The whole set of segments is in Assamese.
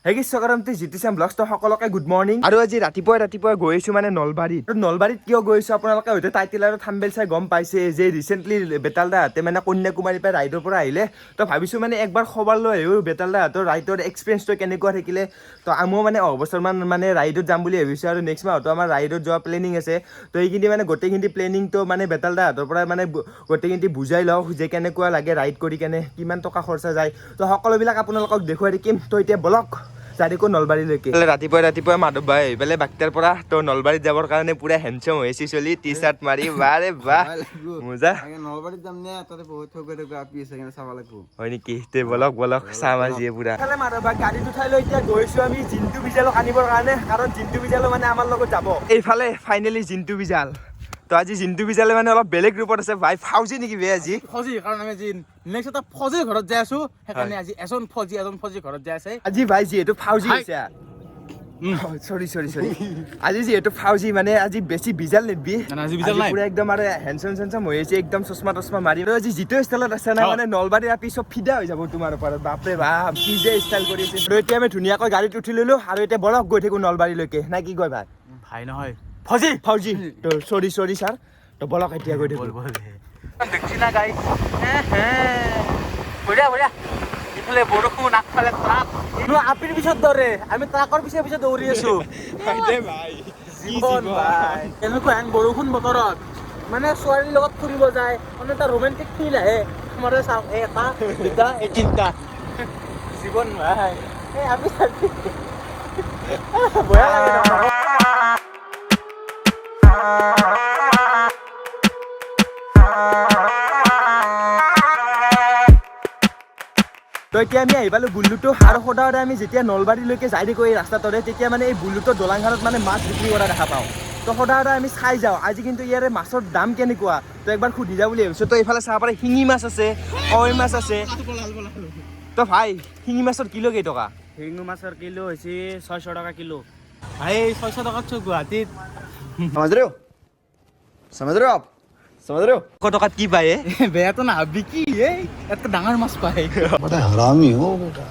হেগিছকাৰমতে জিটিচাম ব্লগছ সকলোকে গুড মৰ্নিং আৰু আজি ৰাতিপুৱা গৈছো মানে নলবাৰীত কিয় গৈছো আপোনালোকে হয়তো টাইটেল আৰু থাম্বনেইল চাই গম পাইছে যে ৰিচেণ্টলি বেতাল দাহঁতে মানে কন্যাকুমাৰীৰ পৰা ৰাইডৰ পৰা আহিলে তো ভাবিছো মানে একবাৰ খবৰ লৈ আহিও বেতাল দাহঁতৰ ৰাইডৰ এক্সপিৰিয়েঞ্চটো কেনেকুৱা থাকিলে তো আমিও মানে অহবছৰমান মানে ৰাইডত যাম বুলি ভাবিছো আৰু নেক্সট মাহতো আমাৰ ৰাইডত যোৱা প্লেনিং আছে তো এইখিনি মানে গোটেইখিনি প্লেনিংটো মানে বেতাল দাহঁতৰ পৰা মানে গোটেইখিনি বুজাই লওঁ যে কেনেকুৱা লাগে ৰাইড কৰি কেনে কিমান টকা খৰচা যায় তো সকলোবিলাক আপোনালোকক দেখুৱাই দিম তো এতিয়া বলক চাৰিকো নলবাৰীলৈকে ৰাতিপুৱা মাধৱ ভাই আহি পেলাই বাক্তাৰ পৰা তো নলবাৰীত যাবৰ কাৰণে পুৰা হেণ্ডচাম হৈছে চলি টি চাৰ্ট মাৰি বাৰে বাহ মজা নলবাৰীত যাম নে তাতে বহুত আপি আছে কিন্তু চাব লাগিব হয় নেকি তে বলক চাম আজিয়ে পুৰা মাধৱ ভাই গাড়ীত উঠাই লৈ এতিয়া গৈছো আমি জিন্তু বিজালক আনিবৰ কাৰণে কাৰণ জিন্তু বিজালো মানে আমাৰ লগত যাব এইফালে ফাইনেলি জিন্তু বিজাল তো আজি জিন্তু বিজালে মানে অলপ বেলেগ ৰূপত আছে ভাই ফাউজি নেকি বে আজি ফজি কাৰণ আমি আজি নেক্সট এটা ফজিৰ ঘৰত যাই আছো সেইকাৰণে আজি এজন ফজি ঘৰত যাই আছে আজি ভাই যিহেতু ফাউজি হৈছে সৰি আজি যিহেতু ফাউজি মানে আজি বেছি বিজাল নিদবি আজি বিজাল নাই পুৰা একদম আৰু হেণ্ডচাম হৈ আছে একদম চশমা মাৰি আৰু আজি যিটো ষ্টাইলত আছে না মানে নলবাৰীৰ আপি চব ফিদা হৈ যাব তোমাৰ ওপৰত বাপৰে বাপ কি যে ষ্টাইল কৰি আছে আৰু এতিয়া আমি ধুনীয়াকৈ গাড়ীত উঠি ললো আৰু এতিয়া বলক গৈ থাকো নলবাৰীলৈকে না কি কয় ভাই ভাই নহয় ফাউজি তো সৰি ছাৰ তো বলক এতিয়া গৈ থাকো দেখছি না গাই বঢ়িয়া ইফালে বৰষুণ আগফালে ট্ৰাক আপিৰ পিছত দৌৰে আমি ট্ৰাকৰ পিছে দৌৰি আছো জীৱন ভাই এনেকুৱা বৰষুণ বতৰত মানে ছোৱালীৰ লগত ফুৰিব যায় মানে এটা ৰোমেণ্টিক ফিল আহে আমাৰ চাওক এটা দুটা তিনিটা জীৱন ভাই আমি বঢ়িয়া লাগে তো এতিয়া আমি আহি পালোঁ বুল্লুটো আৰু সদায় আমি যেতিয়া নলবাৰীলৈকে যাই থাকোঁ এই ৰাস্তাটোৰে তেতিয়া মানে এই বুল্লুটোৰ দলাংখনত মানে মাছ বিক্ৰী কৰা দেখা পাওঁ তো সদায় আমি চাই যাওঁ আজি কিন্তু ইয়াৰে মাছৰ দাম কেনেকুৱা তো একবাৰ সুধি যাওঁ বুলি ভাবিছোঁ তো এইফালে চাব পাৰে শিঙি মাছ আছে কাৱৈ মাছ আছে তো ভাই শিঙি মাছৰ কিলো কেইটকা শিঙি মাছৰ কিলো হৈছে 600 টকা কিলো ভাই 600 টকাত গুৱাহাটীত টকাত কি পায় বেয়াটো নাভাবি কি এটা ডাঙৰ মাছ পায় बड़ा हरामी हो बेटा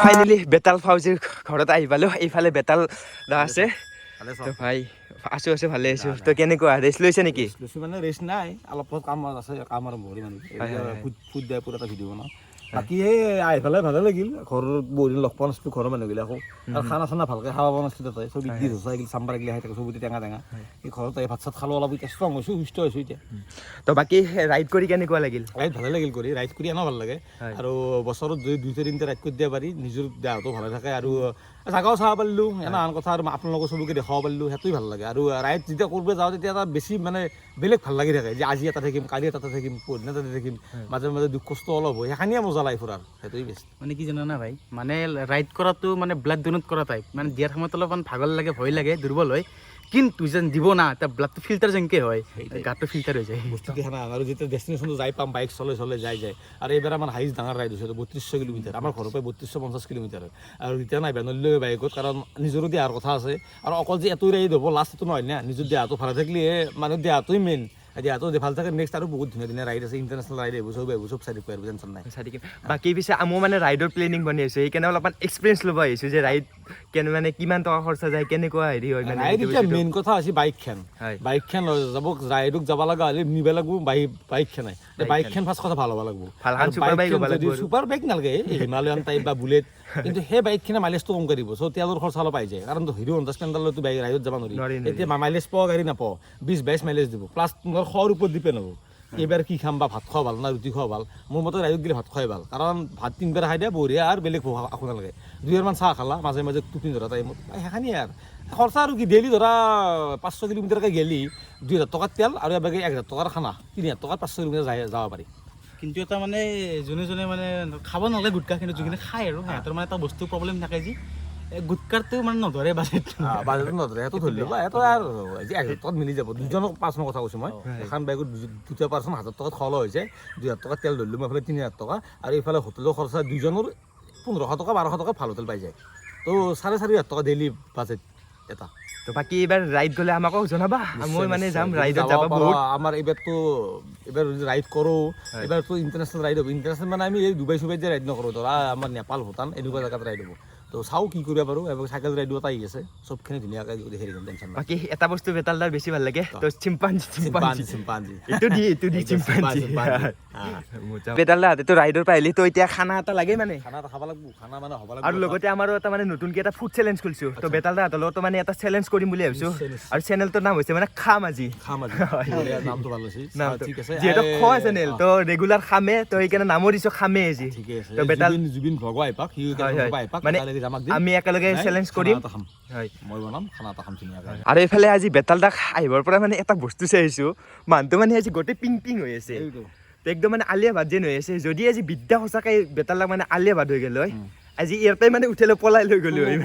ফাইনেলি বেতাল ফাউজিৰ ঘৰত আহি পালোঁ এইফালে বেতাল দা আছে তো ভাই আছো ভালে আছো তো কেনেকুৱা ৰেষ্ট লৈছে নেকি মানে ৰেষ্ট নাই অলপ কাম আছে কাম আৰম্ভ কৰি মানে ফুড দিয়া পুৰা এটা ভিডিঅ' বনাওঁ বাকী সেই আহি পেলাই ভালে লাগিল ঘৰৰ বহুদিন লগ পোৱা নাছিলোঁ ঘৰৰ মানুহবিলাকো আৰু খানা চানা ভালকৈ খাব পৰা নাছিলোঁ তাতে চব ইডলি ধোচা এইগিল চাম্বাৰ এইগিলা খাই থাকে চবতে টেঙা এই ঘৰত আহি ভাত চাত খালোঁ অলপ এতিয়া ষ্ট্ৰং হৈছোঁ সুস্থ হৈছোঁ এতিয়া তো বাকী ৰাইড কৰি কেনেকুৱা লাগিল ৰাইড ভালে লাগিল ৰাইড কৰি এনেও ভাল লাগে আৰু বছৰত যদি 2-3টা ৰাইড কৰি দিব পাৰি নিজৰ দেহাটো ভালে থাকে আৰু জাগাও চাব পাৰিলোঁ এনে আন কথা আৰু আপোনালোকৰ চবকে দেখাব পাৰিলোঁ সেইটোৱে ভাল লাগে আৰু ৰাইড যেতিয়া কৰিব যাওঁ তেতিয়া এটা বেছি মানে বেলেগ ভাল লাগি থাকে যে আজি এটা থাকিম কালি এটা থাকিম পৰহিনা এটা থাকিম মাজে মাজে দুখ কষ্ট অলপ হয় সেইখিনিয়ে মজা লাগে ফুৰাৰ সেইটোৱে বেষ্ট মানে কি জানা না ভাই মানে ৰাইড কৰাটো মানে ব্লাড ডোনেট কৰা টাইপ মানে দিয়াৰ সময়ত অলপমান ভাগৰ লাগে ভয় লাগে দুৰ্বল হয় কিন্তু যেন দিব না এটা ব্লাডটো ফিল্টাৰ যেনকে হয় গাটো ফিল্টাৰ হৈ যায় বস্তু দেখা না আৰু যেতিয়া ডেষ্টিনেশ্যনটো যাই পাম বাইক চলাই যায় আৰু এইবাৰ আমাৰ হাইষ্ট ডাঙৰ ৰাইড হৈছে 3200 কিলোমিটাৰ আমাৰ ঘৰৰ পৰা 3250 কিলোমিটাৰ আৰু এতিয়া নাই বেনলৈ বাইকত কাৰণ নিজৰো দেহাৰ কথা আছে আৰু অকল যে এটো ৰাইড হ'ব লাষ্টটো নহয় না নিজৰ দেহাটো ভালে থাকিলে মানে দেহাটোৱে মেইন দেহাটো ভাল থাকে নেক্সট আৰু বহুত ধুনীয়া ৰাইড আছে ইণ্টাৰনেশ্যনেল ৰাইড আহিব চব চাই দিব পাৰিব টেনশ্যন নাই বাকী পিছে আমি মানে ৰাইডৰ প্লেনিং বনাই আছোঁ সেইকাৰণে অলপমান এক্সপিৰিয়েঞ্চ ল'ব আহিছোঁ যে ৰাইড মানে কিমান টকা খৰচা যায় কেনেকুৱা হেৰি হয় মানে ৰাইড এতিয়া মেইন কথা হৈছে বাইকখন যাব ৰাইডক যাব লগা হ'লে নিব লাগিব বাইকখন বাইকখন ফাৰ্ষ্ট কথা ভাল হ'ব লাগিব চুপাৰ বাইক নালাগে হিমালয়ান টাইপ বা বুলেট কিন্তু সেই বাইকখনে মাইলেজটো কম কৰিব চ' তেলৰ খৰচা অলপ পাই যায় কাৰণ হিৰো হণ্ডা স্প্লেণ্ডাৰলৈতো বাইক ৰাইডত যাব নোৱাৰি এতিয়া মাইলেজ পোৱা গাড়ী নাপাওঁ 20-22 মাইলেজ দিব প্লাছ তোমাৰ খোৱাৰ ওপৰত ডিপেণ্ড হ'ব এইবাৰ কি খাম বা ভাত খোৱা ভাল না ৰুটি খোৱা ভাল মোৰ মতে ৰাইডত গ'লে ভাত খোৱাই ভাল কাৰণ ভাত 3 খাই দিয়া বঢ়িয়া আৰু বেলেগ একো নালাগে 2 চাহ খালা মাজে মাজে টিফিন ধৰা টাইমত সেইখিনিয়ে আৰু খৰচা আৰু কি ডেইলি ধৰা 500 কিলোমিটাৰকৈ গেলি 2000 টকাৰ তেল আৰু এবাৰ 1000 টকাৰ খানা 3000 টকাত 500 কিলোমিটাৰ যাব পাৰি কিন্তু এটা মানে যোনে মানে খাব নালাগে গুটকা কিন্তু যোনে খায় আৰু সিহঁতৰ মানে এটা বস্তু প্ৰব্লেম থাকে যে গুটকাৰটো মানে নধৰে বাজেটটো নধৰে সেইটো ধৰি ল'বা সেইটো আৰু 1000 টকাত মিলি যাব দুজনক 500 কথা কৈছোঁ মই এখন বাইকত 2টা পাৰ্চন 1000 টকাত খোৱা হৈছে 2000 টকা তেল ধৰিলোঁ মই এইফালে 3000 টকা আৰু এইফালে হোটেলৰ খৰচা দুজনৰ 1500 টকা 1200 টকা ভাল হোটেল পাই যায় তো 4500 টকা ডেইলি বাজেট এটা তো বাকী এইবাৰ ৰাইড গ'লে আমাকো জনাবা মই মানে যাম ৰাইডত যাব বহুত আমাৰ এইবাৰতো এবাৰ ৰাইড কৰো এবাৰতো ইণ্টাৰনেশ্যনেল ৰাইড হ'ব ইণ্টাৰনেশ্যনেল মানে আমি এই ডুবাই চুবাইত যে ৰাইড নকৰোঁ ধৰা আমাৰ নেপাল ভূটান এনেকুৱা জেগাত ৰাইড হ'ব তো চাওঁ কি কৰিব পাৰোঁ এবাৰ চাইকেল ৰাইডো এটা আহি আছে চবখিনি ধুনীয়াকৈ হেৰি কৰিম টেনশ্যন নাই বাকী এটা বস্তু বেতালদাৰ বেছি ভাল লাগে তো চিম্পাঞ্জি চিম্পাঞ্জি এইটো দি চিম্পাঞ্জি বেতালদা হাতেতো ৰাইডৰ পৰা আহিলি তো এতিয়া খানা এটা লাগে মানে খানা এটা খাব লাগিব খানা মানে হ'ব লাগিব আৰু লগতে আমাৰো এটা মানে নতুনকে এটা ফুড চেলেঞ্জ খুলিছো তো বেতালদা হাতৰ লগতো মানে এটা চেলেঞ্জ কৰিম বুলি ভাবিছো আৰু চেনেলটোৰ নাম হৈছে মানে খাম আজি নামটো ভাল হৈছে ঠিক আছে যিহেতু খোৱা চেনেল তো ৰেগুলাৰ খামে তো সেইকাৰণে নামো দিছো খামে আজি ঠিকে আছে তো বেতাল জুবিন ভগৱাই পাক সি পাক মানে আমি একেলগে চেলেঞ্জ কৰিম হয় মই বনাম খানা এটা খাম ধুনীয়াকৈ আৰু এইফালে আজি বেতালদাক আহিবৰ পৰা মানে এটা বস্তু চাই আহিছো মানুহটো মানে আজি গোটেই পিং পিং হৈ আছে তো একদম মানে আলিয়া ভাত যেন হৈ আছে যদি আজি বিদ্যা সঁচাকৈ বেতালদাক মানে আলিয়া ভাত হৈ গ'ল হয় আজি ইয়াৰ পৰাই মানে উঠিলে পলাই লৈ গ'লো হয়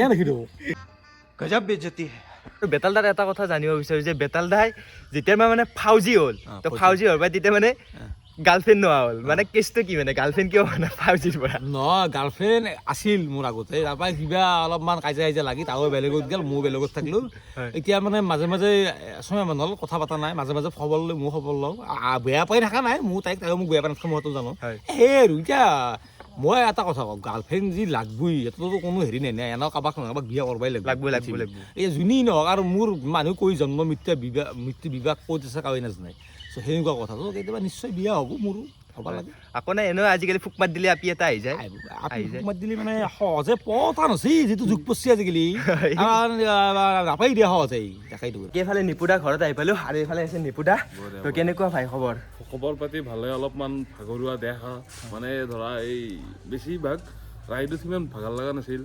মানে গজব বেজতি বেতালদাৰ এটা কথা জানিব বিচাৰো যে বেতালদাই যেতিয়া মানে ফাউজি হ'ল তো ফাউজি হোৱাৰ পৰা তেতিয়া মানে গাৰ্লফ্ৰেণ্ড নোহোৱা হ'ল মানে কেছটো কি মানে গাৰ্লফ্ৰেণ্ড কিয় হোৱা নাই ফাউজিৰ পৰা নহয় গাৰ্লফ্ৰেণ্ড আছিল মোৰ আগতে তাৰপৰা কিবা অলপমান কাজিয়া লাগি তাও বেলেগত গ'ল মোৰ বেলেগত থাকিলোঁ এতিয়া মানে মাজে মাজে ছয় মান হ'ল কথা পতা নাই মাজে মাজে খবৰ লৈ মোৰ খবৰ লওঁ বেয়া পাই থকা নাই মোৰ তাইক মোক বেয়া পাই নাথাকে মইতো জানো সেই আৰু এতিয়া মই এটা কথা কওঁ গাৰ্লফ্ৰেণ্ড যি লাগবই এইটোতো কোনো হেৰি নাই এনে কাৰোবাক কাৰোবাক বিয়া কৰিবই লাগিব এই যোনেই নহওক আৰু মোৰ মানুহ কৈ জন্ম মৃত্যু বিবাহ ক'ত আছে কাৱেই নাজানে চ' সেনেকুৱা কথাটো কেতিয়াবা নিশ্চয় বিয়া হ'ব মোৰো হ'ব লাগে আকৌ নাই এনেও আজিকালি ফুক মাত দিলে আপি এটা আহি যায় ফুক দিলে মানে সহজে পতা নচি যিটো যুগ পচি আজিকালি নাপাই দিয়া সহজে দেখাইটো এইফালে নিপুদা ঘৰত আহি পালো আৰু এইফালে আছে নিপুদা তো কেনেকুৱা ভাই খবৰ পাতি ভালে অলপমান ভাগৰুৱা দেখা মানে ধৰা এই বেছিভাগ ৰাইডত সিমান ভাগৰ লগা নাছিল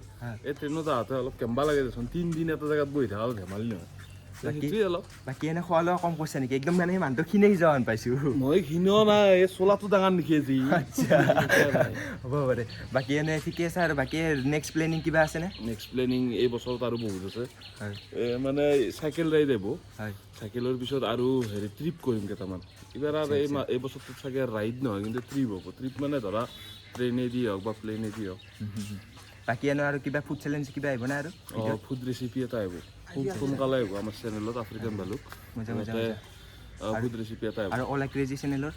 এই ট্ৰেইনত আহোঁতে অলপ কেম্বা লাগে দেচোন 3 দিন এটা জেগাত বহি থকা ধেমালি নহয় বাকী এনে খোৱা লোৱা কম কৰিছে নেকি একদম মানে মানুহটো খিনাই যোৱা যেন পাইছো মই খিনোৱা নাই এই চোলাটো ডাঙৰ নেকি আজি হ'ব পাৰে বাকী এনে ঠিকে আছে আৰু বাকী নেক্সট প্লেনিং কিবা আছেনে নেক্সট প্লেনিং এই বছৰত আৰু বহুত আছে মানে চাইকেল ৰাইড আহিব চাইকেলৰ পিছত আৰু হেৰি ট্ৰিপ কৰিম কেইটামান এইবাৰ আৰু এই বছৰটোত চাগে ৰাইড নহয় কিন্তু ট্ৰিপ হ'ব ট্ৰিপ মানে ধৰা ট্ৰেইনেদি হওক বা প্লেনেদি হওক বাকী এনে আৰু কিবা ফুড চেলেঞ্জ কিবা আহিব না আৰু ফুড ৰেচিপি এটা আহিব খুব সোনকালে আহিব আমাৰ চেনেলত আফ্ৰিকান ভালুক ফুড ৰেচিপি এটা আহিব আৰু অলা ক্ৰেজি চেনেলৰ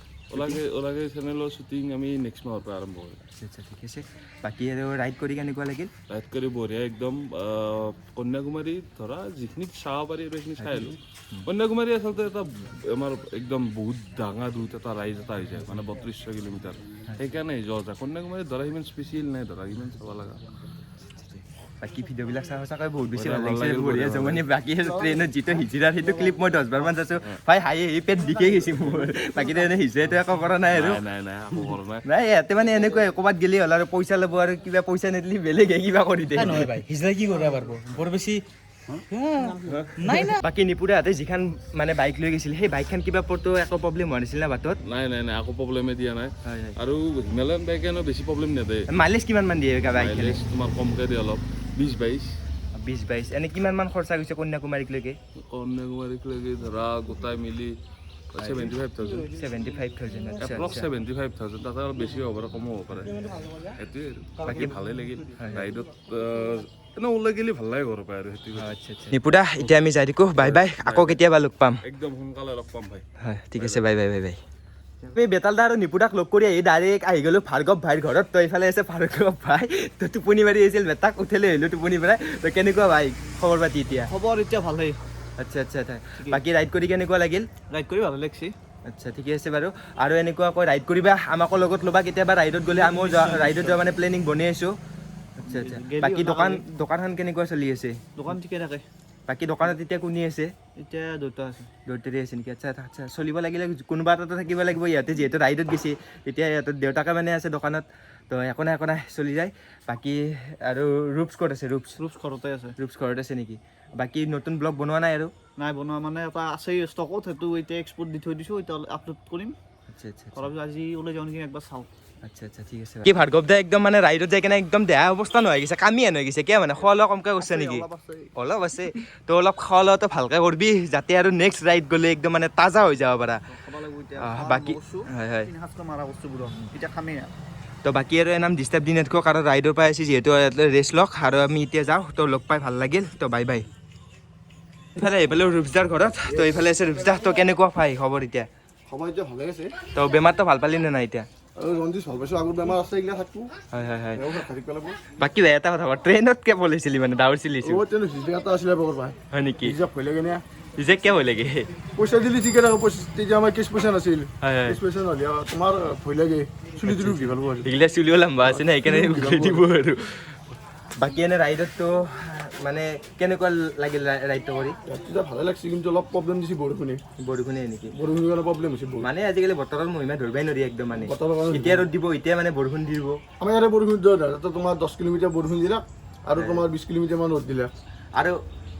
ওলাগে চেনেলৰ শ্বুটিং আমি নেক্সট মাহৰ পৰা আৰম্ভ কৰিম আচ্ছা ঠিক আছে বাকী আৰু ৰাইড কৰি কেনেকুৱা লাগিল ৰাইড কৰি বঢ়িয়া একদম কন্যাকুমাৰী ধৰা যিখিনি চাব পাৰি আৰু সেইখিনি চাই আহিলোঁ কন্যাকুমাৰী আচলতে এটা আমাৰ একদম বহুত ডাঙৰ ৰুট এটা ৰাইড এটা হৈ যায় মানে 3200 কিলোমিটাৰ সেইকাৰণে যোৱা যায় কন্যাকুমাৰীত ধৰা সিমান স্পেচিয়েল নাই ধৰা ইমান চাব লগা বাকী ভিডিঅ'বিলাক চাই সঁচাকৈ বহুত বেছি ভাল লাগিছে বঢ়িয়া জমনি বাকী ট্ৰেইনত যিটো হিজিৰাৰ সেইটো ক্লিপ মই 10 বাৰমান চাইছোঁ ভাই হাঁহি পেট বিষেই গৈছে মোৰ বাকীটো এনে হিজিৰাটো একো কৰা নাই আৰু নাই ইয়াতে মানে এনেকুৱাই ক'ৰবাত গেলি হ'ল আৰু পইচা ল'ব আৰু কিবা পইচা নিদিলে বেলেগে কিবা কৰি দিয়ে নহয় ভাই হিজৰা কি কৰিব পাৰিব বৰ বেছি বাকী নিপুদাহঁতে যিখন মানে বাইক লৈ গৈছিল সেই বাইকখন কিবা পৰতো একো প্ৰব্লেম হোৱা নাছিল না বাটত নাই একো প্ৰব্লেমে দিয়া নাই আৰু হিমালয়ান বাইকে বেছি প্ৰব্লেম নিদিয়ে মাইলেজ কিমান মান দিয়ে বাইক তোমাৰ কমকৈ দিয়ে অলপ 20-22 এনে কিমান মান খৰচা গৈছে কন্যাকুমাৰীলৈকে ধৰা গোটাই মিলি 75,000 এপ্ৰক্স 75,000 তাতে অলপ বেছি হ'ব পাৰে কমো হ'ব পাৰে সেইটোৱে বাকী ভালেই লাগিল ৰাইডত এনে ওলাই গেলি ভাল লাগে ঘৰৰ পৰা আৰু সেইটো নিপুদা এতিয়া আমি যাই থাকোঁ বাই বাই আকৌ কেতিয়াবা লগ পাম একদম সোনকালে লগ পাম ভাই হয় ঠিক আছে বাই বাই আমি বেতালদা আৰু নিপুদাক লগ কৰি আহি ডাইৰেক্ট আহি গ'লো ভাৰ্গৱ ভাইৰ ঘৰত তো এইফালে আছে ভাৰ্গৱ ভাই তো টোপনি মাৰি আহিছিল তাক উঠিলে আহিলোঁ টোপনি পৰাই তো কেনেকুৱা ভাই খবৰ পাতি এতিয়া খবৰ এতিয়া ভালেই আচ্ছা বাকী ৰাইড কৰি কেনেকুৱা লাগিল ৰাইড কৰি ভালে লাগিছে আচ্ছা ঠিকে আছে বাৰু আৰু এনেকুৱাকৈ ৰাইড কৰিবা আমাকো লগত ল'বা কেতিয়াবা ৰাইডত গ'লে আমিও ৰাইডত যোৱা মানে প্লেনিং বনাই আছোঁ আচ্ছা বাকী দোকানখন কেনেকুৱা চলি আছে দোকান ঠিকে থাকে বাকী দোকানত এতিয়া কোনে আছে এতিয়া দুটা আছে দুটাৰে আছে নেকি আচ্ছা চলিব লাগিলে কোনোবা এটাতো থাকিব লাগিব ইয়াতে যিহেতু ৰাইডত গৈছে তেতিয়া ইহঁতৰ দেউতাকে মানে আছে দোকানত তো একো নাই চলি যায় বাকী আৰু ৰূপছ ক'ত আছে ৰূপছ ঘৰতে আছে ৰূপছ ঘৰত আছে নেকি বাকী নতুন ব্লগ বনোৱা নাই আৰু নাই বনোৱা মানে এটা আছেই ষ্টকত সেইটো এতিয়া এক্সপৰ্ট দি থৈ দিছোঁ এতিয়া আপলোড কৰিম আচ্ছা তাৰপিছত আজি ওলাই যাওঁ নেকি একবাৰ চাওঁ আচ্ছা ঠিক আছে কি ভাৰ্গৱ দা একদম মানে ৰাইডত যাই কেনে একদম দেহা অৱস্থা নোহোৱা গৈছে কামিয়া হৈ গৈছে কিয় মানে খোৱা লোৱা কমকৈ কৰিছে নেকি অলপ আছে তো অলপ খোৱা লোৱাটো ভালকৈ কৰিবি যাতে আৰু নেক্সট ৰাইড গ'লে একদম মানে তাজা হৈ যাব পাৰা বাকী হয় মাৰা বস্তুবোৰ এতিয়া খামেই তো বাকী আৰু এনাম ডিষ্টাৰ্ব দি নাথাকক আৰু ৰাইডৰ পৰা আহিছে যিহেতু ৰেষ্ট লওক আৰু আমি এতিয়া যাওঁ তো লগ পাই ভাল লাগিল তো বাই বাই এইফালে এইফালে ৰূপদাৰ ঘৰত তো এইফালে আছে ৰূপদা তো কেনেকুৱা পাই খবৰ এতিয়া খবৰ এতিয়া ভালে আছে তো বেমাৰটো ভাল পালি নে নাই এতিয়া আৰু জণ্ডিছ ভাল পাইছোঁ আগত বেমাৰ আছে এইগিলা থাকবো হয় হয় হয় থাকিব লাগিব বাকী ভাই এটা কথা ট্ৰেইনত কে বলিছিলি মানে দাউৰিছিলিছো তেনে হিজে এটা আছিলে বগৰ পাই হয় নেকি হিজে ভয় লাগে নে যে কে ভয় লাগে পইচা দিলি ঠিকে থাকে পইচা তেতিয়া আমাৰ কেছ পইচা নাছিল হয় হয় কেছ পইচা নহ'লে তোমাৰ ভয় লাগে চুলি তুলি উঠি ভাল পাব এইগিলা চুলিও লম্বা আছে না সেইকাৰণে উঘাই দিব আৰু বাকী এনে ৰাইডততো মানে কেনেকুৱা লাগিল ৰাইডটো কৰি তেতিয়া ভালে লাগছে কিন্তু অলপ প্ৰব্লেম দিছে বৰষুণে বৰষুণে নেকি বৰষুণৰ কাৰণে প্ৰব্লেম হৈছে বহুত মানে আজিকালি বতৰৰ মহিমা ধৰিবই নোৱাৰি একদম মানে বতৰৰ কাৰণে এতিয়া ৰ'দ দিব এতিয়া মানে বৰষুণ দিব আমাৰ ইয়াতে বৰষুণ দিয়া তাতে তোমাৰ 10 কিলোমিটাৰ বৰষুণ দিলা আৰু তোমাৰ 20 কিলোমিটাৰ মান ৰ'দ দিলা আৰু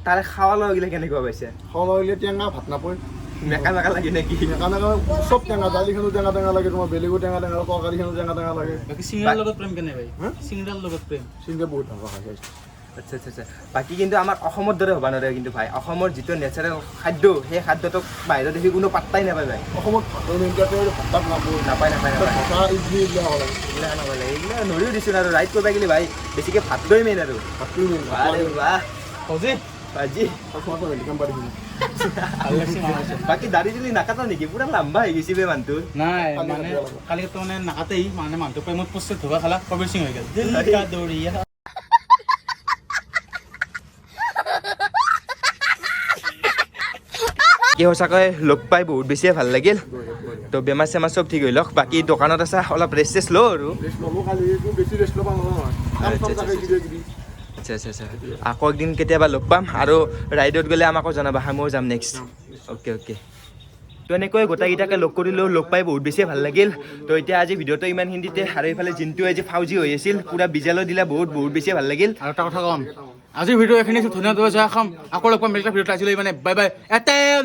তাৰে খাৱা লোৱাগিলা কেনেকুৱা পাইছে খাওঁ লাগিলে টেঙা ভাত নাপায় মেকা মেকা লাগে নেকি সেইকাৰণে চব টেঙা দালিখনো টেঙা টেঙা লাগে তোমাৰ বেলেগো টেঙা টেঙা তৰকাৰীখনো টেঙা টেঙা লাগে বাকী চিংৰাৰ লগত প্ৰেম কেনে ভাই চিংৰাৰ লগত প্ৰেম চিন্তা বহুত ভাল খাই আচ্ছা আচ্ছা আচ্ছা বাকী কিন্তু আমাৰ অসমৰ দৰে হ'ব নোৱাৰে কিন্তু ভাই অসমৰ যিটো নেচাৰেল খাদ্য সেই খাদ্যটোক বাহিৰত দেখি কোনো পাত্তাই নাপায় ভাই অসমত ভাতৰ মেইনটাতে ভাত নাপায় নাপায় নাপায় নাপায় ভাতা ইডলি এইবিলাক খাব লাগে এইবিলাক নাপায় লাগে এইবিলাক নৰিও দিছোঁ আৰু ৰাইড কৰিব গ'লে ভাই বেছিকৈ ভাতটোৱে মেইন আৰু ভাতটোৱে মেইন আৰে বাহ হজে ভাজি তোমাৰতো মেডিকাম পাৰি ভাল লাগছে মাছ বাকী দাড়ি চুলি নাকাটা নেকি পুৰা লাম্বা হৈ গৈছে বে মানুহটোৰ নাই মানে কালি তো মানে নাকাতেই মানে মানুহটো প্ৰেমত পষ্ট ধোবা খালা কবিৰ সিং হৈ গ'ল দৌৰিয়া কি সঁচাকৈ লগ পাই বহুত বেছিয়ে ভাল লাগিল তো বেমাৰ চেমাৰ চব ঠিক হৈ লওক বাকী দোকানত আছা অলপ ৰেষ্ট চেষ্ট লওঁ আৰু ৰেষ্ট ল'ব কালি একো বেছি ৰেষ্ট ল'ব নহয় কাম চাম থাকে কিবা কিবি আচ্ছা আচ্ছা আচ্ছা আকৌ একদিন কেতিয়াবা লগ পাম আৰু ৰাইডত গ'লে আমাকো জনাবা ময়ো যাম নেক্সট অ'কে অ'কে তো এনেকৈ গোটেইকেইটাকে লগ কৰিলোঁ লগ পাই বহুত বেছিয়ে ভাল লাগিল তো এতিয়া আজি ভিডিঅ'টো ইমান হিন্দীতে আৰু এইফালে জিন্তু আজি ফাউজি হৈ আছিল পুৰা বিজালো দিলা বহুত বেছিয়ে ভাল লাগিল আৰু এটা কথা কম আজিৰ ভিডিঅ' এইখিনি ধন্যবাদ জনাই খাম আকৌ লগ পাম বেলেগ ভিডিঅ'ত আজিলৈ মানে বাই বাই এটেন